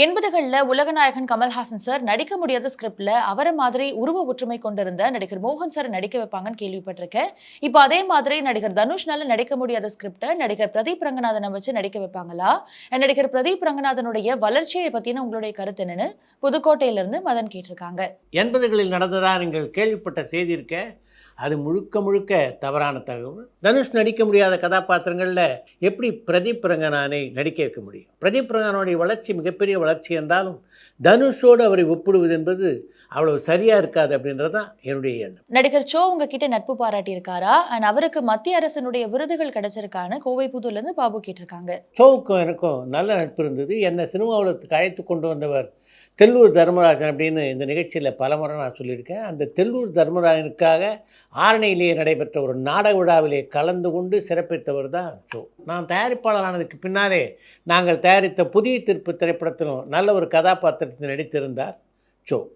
80கள்ல உலகநாயகன் Kamal Haasan sir நடிக்க முடியாத ஸ்கிரிப்ட்ல அவர மாதிரி உருவ ஒற்றுமை கொண்டிருந்த நடிகர் மோகன் சார் நடிக்க வைப்பாங்கன்னு கேள்விப்பட்டிருக்கேன். இப்போ அதே மாதிரி நடிகர் தனுஷ்னால நடிக்க முடியாத ஸ்கிரிப்ட நடிகர் பிரதீப் ரங்கநாதன வச்சு நடிக்க வைப்பாங்களா? நடிகர் பிரதீப் ரங்கநாதனுடைய வளர்ச்சியை பத்தின உங்களுடைய கருத்து என்னன்னு புதுக்கோட்டையில இருந்து மதன் கேட்டிருக்காங்க. 80களில் நடந்ததா நீங்கள் கேள்விப்பட்ட செய்தி இருக்க, அது முழுக்க முழுக்க தவறான தகவல். தனுஷ் நடிக்க முடியாத கதாபாத்திரங்களில் எப்படி பிரதீப் ரங்கநாதனை நடிக்க வைக்க முடியும்? பிரதீப் ரங்கநாதனுடைய வளர்ச்சி மிகப்பெரிய வளர்ச்சி என்றாலும் தனுஷோடு அவரை ஒப்பிடுவது என்பது அவ்வளவு சரியா இருக்காது அப்படின்றது தான் என்னுடைய எண்ணம். நடிகர் சோ உங்ககிட்ட நட்பு பாராட்டி இருக்காரா? அவருக்கு மத்திய அரசினுடைய விருதுகள் கிடைச்சிருக்கான்னு கோவை புதூர்ல இருந்து பாபு கேட்டிருக்காங்க. சோவுக்கும் எனக்கும் நல்ல நட்பு இருந்தது. என்னை சினிமா உலகத்துக்கு அழைத்து கொண்டு வந்தவர் தெல்லூர் தர்மராஜன் அப்படின்னு இந்த நிகழ்ச்சியில் பலமுறை நான் சொல்லியிருக்கேன். அந்த தெல்லூர் தர்மராஜனுக்காக ஆரணியிலேயே நடைபெற்ற ஒரு நாடக விழாவிலே கலந்து கொண்டு சிறப்பித்தவர் தான் சோ. நான் தயாரிப்பாளரானதுக்கு பின்னாலே நாங்கள் தயாரித்த புதிய திருப்பு திரைப்படத்திலும் நல்ல ஒரு கதாபாத்திரத்தில் நடித்திருந்தார் சோ.